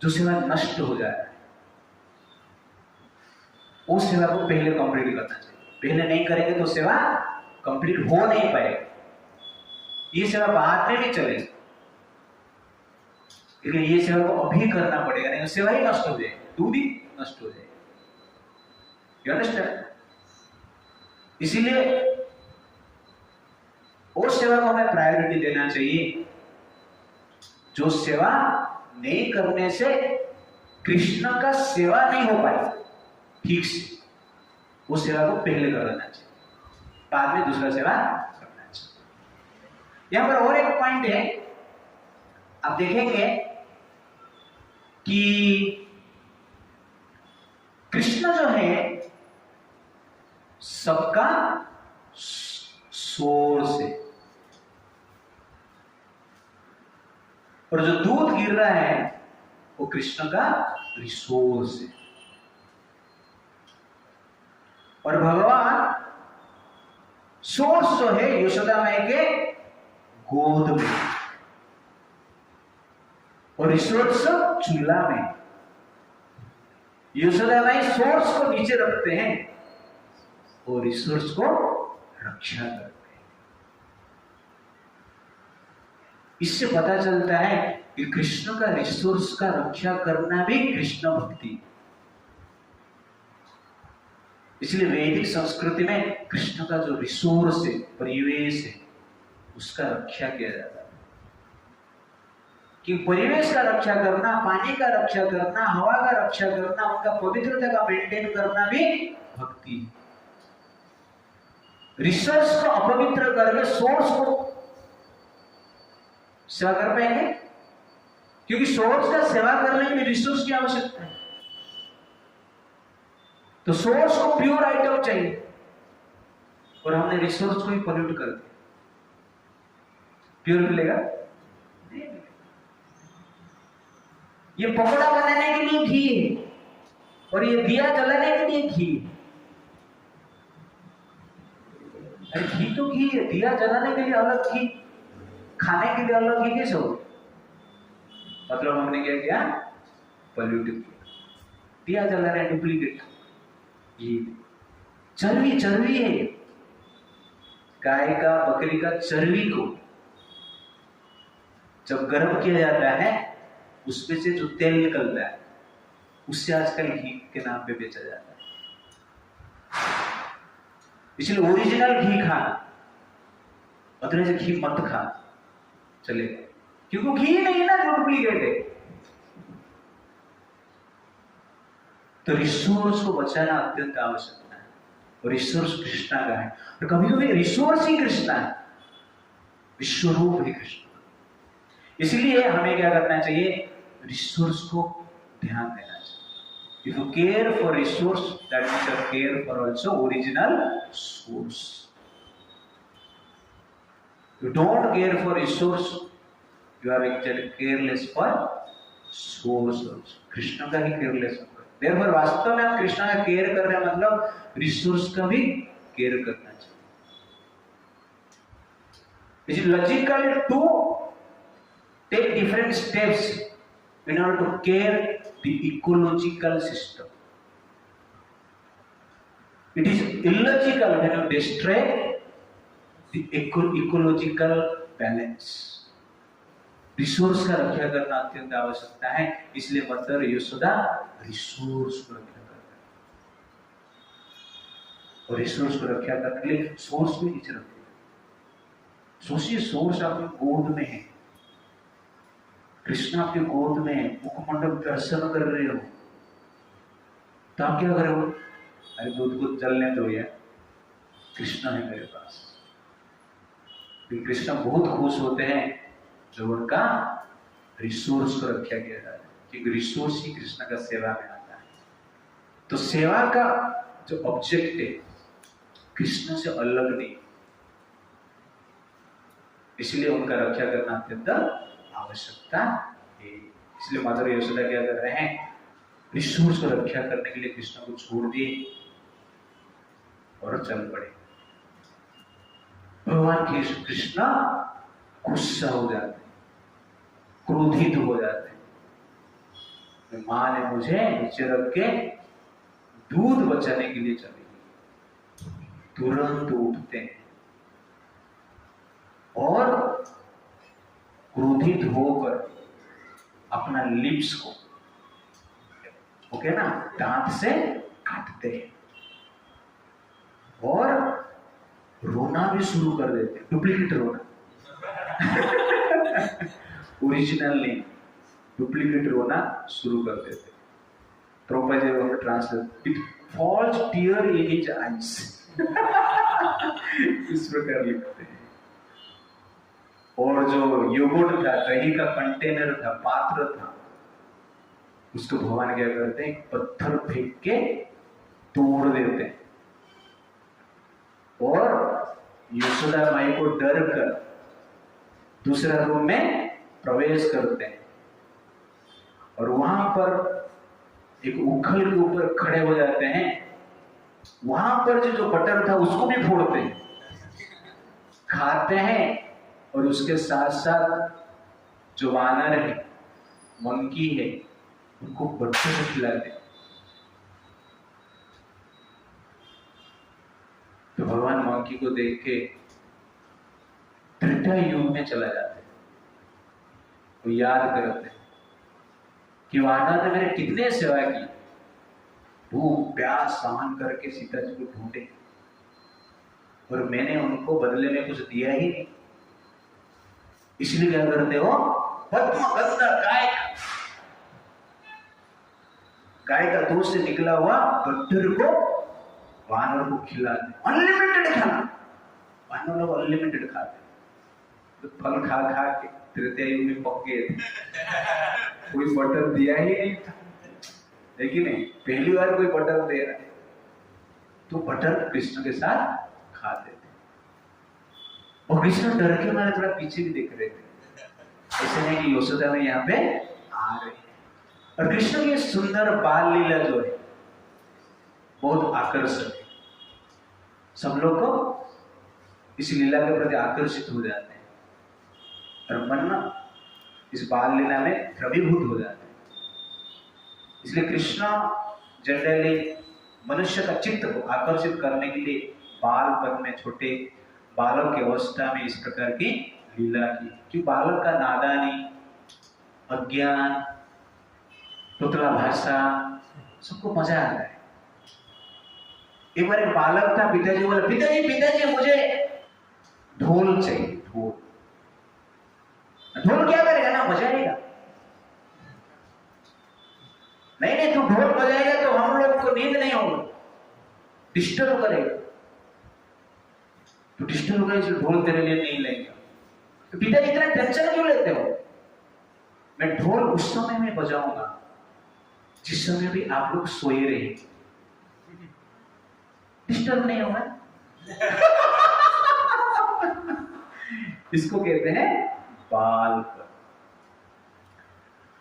जो सेवा नष्ट हो जाता है उस सेवा को पहले कंप्लीट करना चाहिए। पहले नहीं करेंगे तो सेवा कंप्लीट हो नहीं पाएगी। ये सेवा बाद में भी चलेगी, लेकिन ये सेवा को अभी करना पड़ेगा, नहीं तो सेवा ही नष्ट हो जाएगी, दूध ही नष्ट हो जाएगी। You understand? इसीलिए उस सेवा को हमें प्रायोरिटी देना चाहिए जो सेवा नहीं करने से कृष्ण का सेवा नहीं हो पाई ठीक से। उस सेवा को पहले कर लेना चाहिए, बाद में दूसरा सेवा करना चाहिए। यहां पर और एक पॉइंट है, आप देखेंगे कि कृष्ण जो है सबका सोर्स है और जो दूध गिर रहा है वो कृष्ण का रिसोर्स है। और भगवान सोर्स जो है यशोदा माई के गोद में और रिसोर्स चूल्हा में। यशोदा माई सोर्स को नीचे रखते हैं और रिसोर्स को रक्षा करते हैं। इससे पता चलता है कि कृष्ण का रिसोर्स का रक्षा करना भी कृष्ण भक्ति। इसलिए वैदिक संस्कृति में कृष्ण का जो रिसोर्स है, परिवेश है, उसका रक्षा किया जाता है। कि परिवेश का रक्षा करना, पानी का रक्षा करना, हवा का रक्षा करना, उनका पवित्रता का मेंटेन करना भी भक्ति। रिसोर्स को अपवित्र करके सोर्स को सेवा कर पाएंगे? क्योंकि सोर्स का सेवा करने के लिए रिसोर्स की आवश्यकता है। तो सोर्स को प्योर आइटम चाहिए और हमने रिसोर्स को ही पॉल्यूट कर दिया। प्योर मिलेगा? ये पकौड़ा बनाने के लिए घी है और ये दिया जलाने के लिए घी है। अरे घी तो घी है, दिया जलाने के लिए अलग घी, खाने के लिए अलग घी कैसे हो? मतलब हमने क्या किया? पॉल्यूट किया। दिया जला रहे डुप्लीकेट घी। चर्बी, चर्बी है, गाय का, बकरी का चर्बी को जब गर्म किया जाता है उसमें से जो तेल निकलता है उससे आजकल घी के नाम पे बेचा जाता है। इसलिए ओरिजिनल घी खाना, अदरवाइज घी मत खाना चलेगा, क्योंकि घी नहीं है ना, जो डुप्लीकेट है। तो रिसोर्स को बचाना अत्यंत आवश्यक है और रिसोर्स कृष्णा का है। और कभी कभी रिसोर्स ही कृष्णा है, विश्वरूप ही कृष्ण। इसलिए हमें क्या करना चाहिए? रिसोर्स को ध्यान देना चाहिए। If you care for resource, that means you care for also original source. You don't care for resource, you are actually careless for source also. Krishna का ही केयरलेस होगा। देयरफॉर वास्तव में हम कृष्ण का केयर कर रहे हैं, मतलब रिसोर्स का भी केयर करना चाहिए। It is logical to take different steps in order to care the ecological system. It is illogical when you destroy the ecological balance. Resource का रक्षा करना अत्यंत आवश्यकता है। इसलिए मदर यशोदा रिसोर्स को रक्षा करते हैं और रिसोर्स को रक्षा करने के लिए सोर्स को नीचे रखते हैं। सोचिए, सोर्स आपके गोद में है, कृष्ण आपके गोद में है, मुखमंडल दर्शन कर रहे हो, तो आप क्या करोगे? अरे दूध को जलने दो यार, कृष्ण है मेरे पास। कृष्ण बहुत खुश होते हैं जब उनका रिसोर्स को रक्षा किया जाता है, क्योंकि रिसोर्स ही कृष्ण का सेवा में आता है। तो सेवा का जो ऑब्जेक्ट है कृष्ण से अलग नहीं, इसलिए उनका रक्षा करना अत्यंत आवश्यकता है। इसलिए माता यशोदा क्या कर रहे हैं? रिसोर्स को रक्षा करने के लिए कृष्ण को छोड़ दिए और चल पड़े। भगवान कृष्ण गुस्सा हो जाते हैं, क्रोधित हो जाते हैं। मां ने मुझे नीचे रख के दूध बचाने के लिए चली गई। तुरंत उठते हैं और क्रोधित होकर अपना लिप्स को, ओके ना, दांत से काटते हैं और रोना भी शुरू कर देते हैं। डुप्लीकेट रोना ओरिजिनल नहीं, डुप्लीकेट रोना शुरू कर देते। Prabhupada ji translate, it falls tear in his eyes. इस प्रकार लिखते हैं। और जो योगर्ट था, दही का कंटेनर था, पात्र था, उसको भगवान क्या करते हैं? पत्थर फेंक के तोड़ देते हैं और यशोदा माई को डर कर दूसरा रूम में प्रवेश करते हैं और वहां पर एक उखल के ऊपर खड़े हो जाते हैं। वहां पर जो बटर था उसको भी फोड़ते हैं, खाते हैं और उसके साथ साथ जो वानर है, मंकी है, उनको बच्चों को खिलाते हैं। तो भगवान मंकी को देख के त्रेता युग में चला जाते, वो याद करते कि वानर ने मेरे कितने सेवा की, भूख प्यास सहन करके सीता जी को ढूंढे और मैंने उनको बदले में कुछ दिया ही नहीं, इसलिए क्या करते हो, पद्म गंधा गाय का दूध से निकला हुआ बटर को वानर को खिलाते, अनलिमिटेड खाना, वानर लोग अनलिमिटेड खाते, तो फल खा खा के तृतीय युग में पक गए थे, कोई बटर दिया ही नहीं था, लेकिन नहीं, पहली बार कोई बटर दे रहा है, तो बटर कृष्ण के साथ खाते थे, और कृष्ण डर के मारे थोड़ा पीछे भी देख रहे थे, ऐसे नहीं कि यशोदा में यहाँ पे आ रहे हैं। और कृष्ण की सुंदर बाल लीला जो है बहुत आकर्षक है, सब लोग को इस लीला के प्रति आकर्षित हो जाते हैं और मन ना इस बाल लीला में द्रवीभूत हो जाते हैं। इसलिए कृष्ण जनरली मनुष्य का चित्त को आकर्षित करने के लिए बालपन में, छोटे बालक की अवस्था में इस प्रकार की लीला की, कि बालक का नादानी, अज्ञान, तुतला भाषा, सबको मजा आता है। एक बार एक बालक था, पिताजी बोला, पिताजी मुझे ढोल चाहिए, ढोल। ढोल क्या करेगा ना, बजाएगा। नहीं तू ढोल बजाएगा तो हम लोग को नींद नहीं होगी, डिस्टर्ब करेगा, तो डिस्टर्ब होगा, इसलिए ढोल तेरे लिए नहीं लेंगे। तो पिताजी इतना टेंशन क्यों लेते हो, मैं ढोल उस समय में बजाऊंगा जिस समय भी आप लोग सोए रहे, डिस्टर्ब नहीं होगा। इसको कहते हैं बालपन।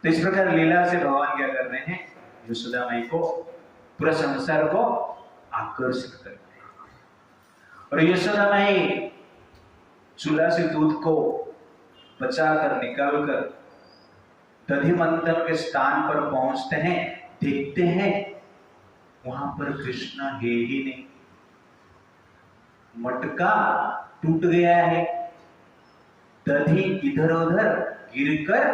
तो इस प्रकार लीला से भगवान क्या कर रहे हैं, यशोदा माई को, पूरा संसार को आकर्षित करते हैं। और यशोदा माई चूल्हा से दूध को बचाकर निकालकर दधि मंथन के स्थान पर पहुंचते हैं, देखते हैं वहां पर कृष्ण है ही नहीं, मटका टूट गया है, दधि इधर उधर गिरकर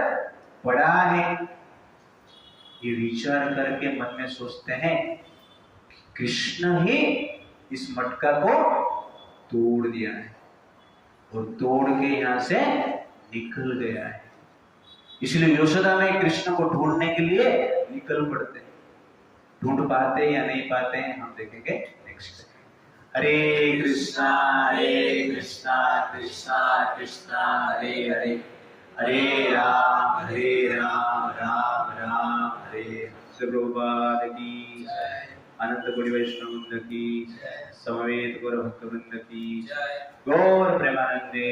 पड़ा है। ये विचार करके मन में सोचते हैं कि कृष्ण ही इस मटका को तोड़ दिया है और तोड़ के यहां से निकल गया है। इसलिए यशोदा में कृष्ण को ढूंढने के लिए निकल पड़ते हैं। ढूंढ पाते या नहीं पाते हैं हम देखेंगे नेक्स्ट। हरे कृष्णा कृष्णा कृष्णा हरे हरे, हरे राम राम राम हरे। प्रभुपाद की, अनंत कोटि वैष्णव की, समवेत गौर भक्त वृंद की, गौर प्रेमानंदे।